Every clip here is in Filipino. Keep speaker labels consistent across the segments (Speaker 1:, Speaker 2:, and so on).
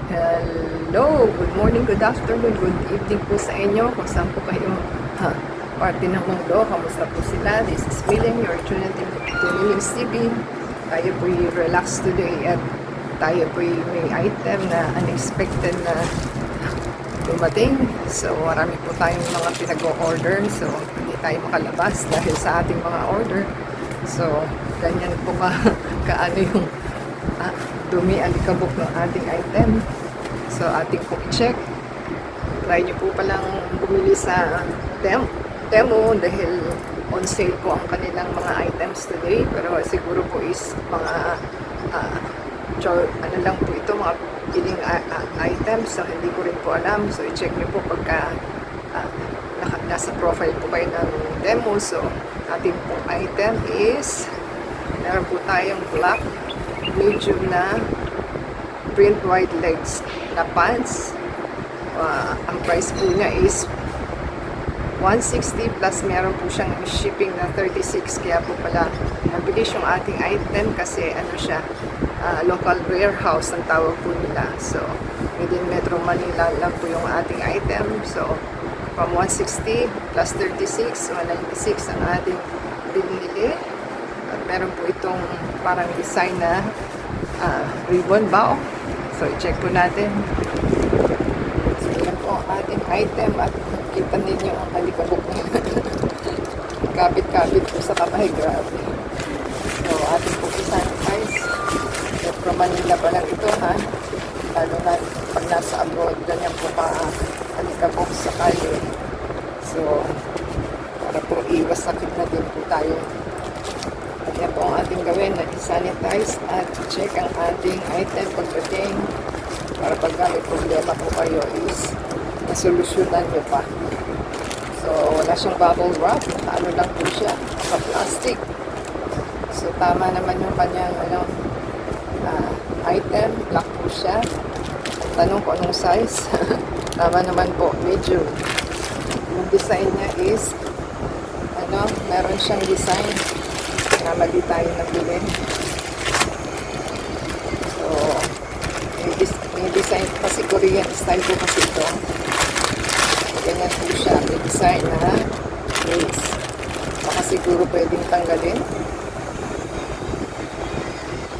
Speaker 1: Hello! Good morning, good afternoon, good evening po sa inyo. Kung saan po kayo parte ng mundo, kamusta po sila? This is William, your Trinity Williams TV. Tayo po relax today at tayo po may item na unexpected na dumating. So marami po tayong mga pinag-o-order. So hindi tayo makalabas dahil sa ating mga order. So ganyan po kaano yung dumi alikabok ng ating item. So ating po i-check. Try nyo po palang bumili sa demo dahil on sale po ang kanilang mga items today. Pero siguro po is mga ano lang po ito, mga piling items. So hindi ko rin po alam. So i-check nyo po pagka nasa profile po kayo ng demo. So ating pong item is meron po tayong black medium na print wide legs na pants. Ang price po niya is 160 plus meron po siyang shipping na 36, kaya po pala mabilis yung ating item kasi ano siya, local warehouse ang tawag po nila. So within Metro Manila lang po yung ating item. So from 160 plus 36, 196 ang ating binili. At meron po itong parang design na ribbon bow. So i-check po natin. So yan po ang ating item at kita ninyo ang alikabok niya. Kapit-kapit po sa kamay, grabe. So ating po i-sanitize. Metro Manila pa lang ito, ha. Lalo na pag nasa abroad, ganyan po alikabok sa kalye. So para po iwas sakit na din po tayo. At yan po ang ating gawin na i-sanitize at check ang ating item pagdating para pag may problema po kayo is nasolusyonan nyo pa. So wala siyang bubble wrap, ano lang po siya, naka-plastic. So tama naman yung kanyang item, black po siya. Tanong ko anong size. Tama naman po, medium. Yung design niya is meron siyang design na mali tayo nabili. So may design kasi Korean style po kasi ito. Ganyan po siya, may design na lace. Baka siguro pwedeng tanggalin.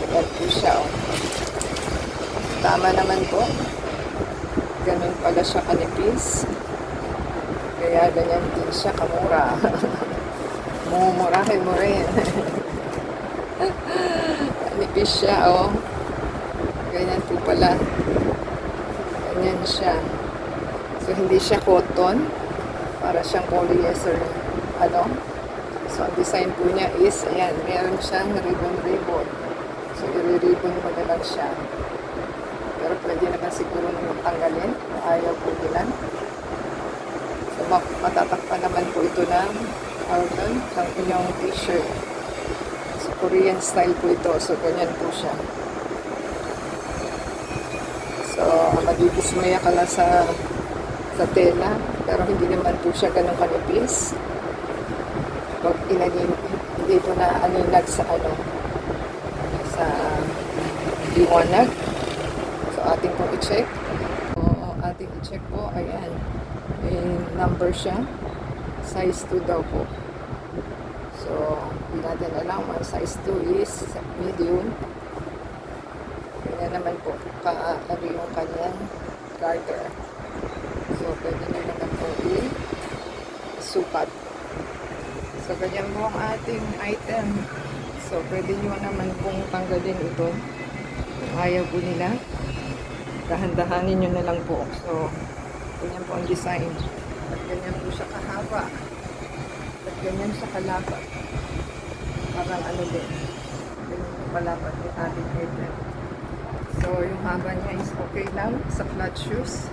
Speaker 1: Ganyan po siya, oh. Tama naman po. Ganun pala siya kanipis. Kaya ganyan din siya kamura. Mumurahin mo rin. Nipis siya, oh. Ganyan po pala. Ganyan siya. So, hindi siya cotton. Para siyang polyester. So, ang design po niya is, ayan, meron siyang ribbon. So, i-ribbon mo na lang siya. Pero pwede naman siguro nung tanggalin. Ayaw po nila. So, matatakpan naman po ito ng carton ng inyong t-shirt. So, Korean style po ito. So, ganyan po siya. So, madidismaya ka lang sa tela. Pero hindi naman po siya ganun kanipis. Pag hindi ito na aninag sa sa liwanag. So, ating pong i-check. Ating i-check po. Ayan. May number siya. Size 2 daw po. So, hindi natin alam. Ang size 2 is medium. Kaya naman po, ano yung kanyang garter. So, pwede nyo naman po i-sukat. So, ganyan po ang ating item. So, pwede nyo naman pong tanggalin ito. Kung ayaw po nila, dahan-dahanin nyo na lang po. So, ganyan po ang design. At ganyan po siya kahaba. At ganyan siya kalapad. Parang din. Ganyan po kalapad yung ating item. So, yung haba niya is okay lang sa flat shoes.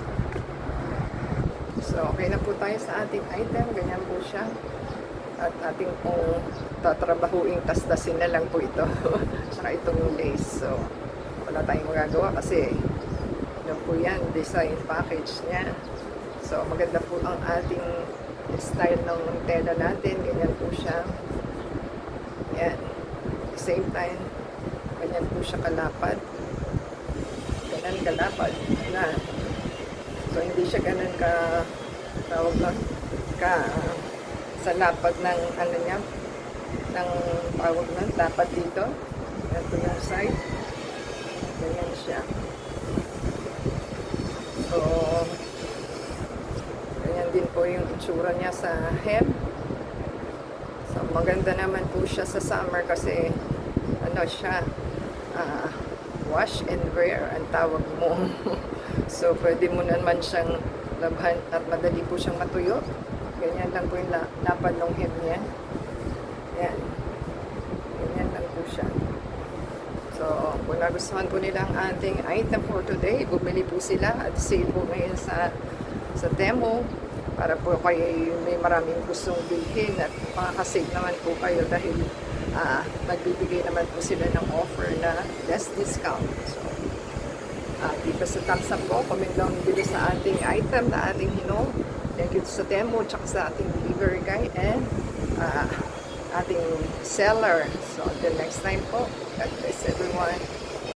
Speaker 1: So, okay na po tayo sa ating item. Ganyan po siya. At ating pong tatrabahuing tasdasin na lang po ito. Saka itong lace. So, wala tayong magagawa kasi po yan, design package niya. So, maganda po ang ating style ng tela natin. Ganyan po siya. Yan. At the same time, ganyan po siya kalapad. Ganyan kalapad na. So, hindi siya ganun ka, tawag doon, ka, sa lapad ng, ano niya, ng, tawag doon, lapad dito. Ito yung side. Ganyan siya. So, ganyan din po yung itsura niya sa hem. So, maganda naman po siya sa summer kasi, ano siya, wash and wear ang tawag mo. So, pwede mo naman siyang labhan at madali po siyang matuyo. Ganyan lang po yung lapad ng hem niya. Yan. Ganyan lang po siya. So, kung nagustuhan po nila ang ating item for today, bumili po sila at sale po ngayon sa Temu para po kayo may maraming gustong bilhin at makakasave naman po kayo dahil nagbibigay naman po sila ng offer na less discount. So, dito sa thumbs up po, comment down dito sa ating item na ating hinog. Thank you sa Temu, tsaka sa ating delivery guy and ating seller. So, until next time po, God bless everyone.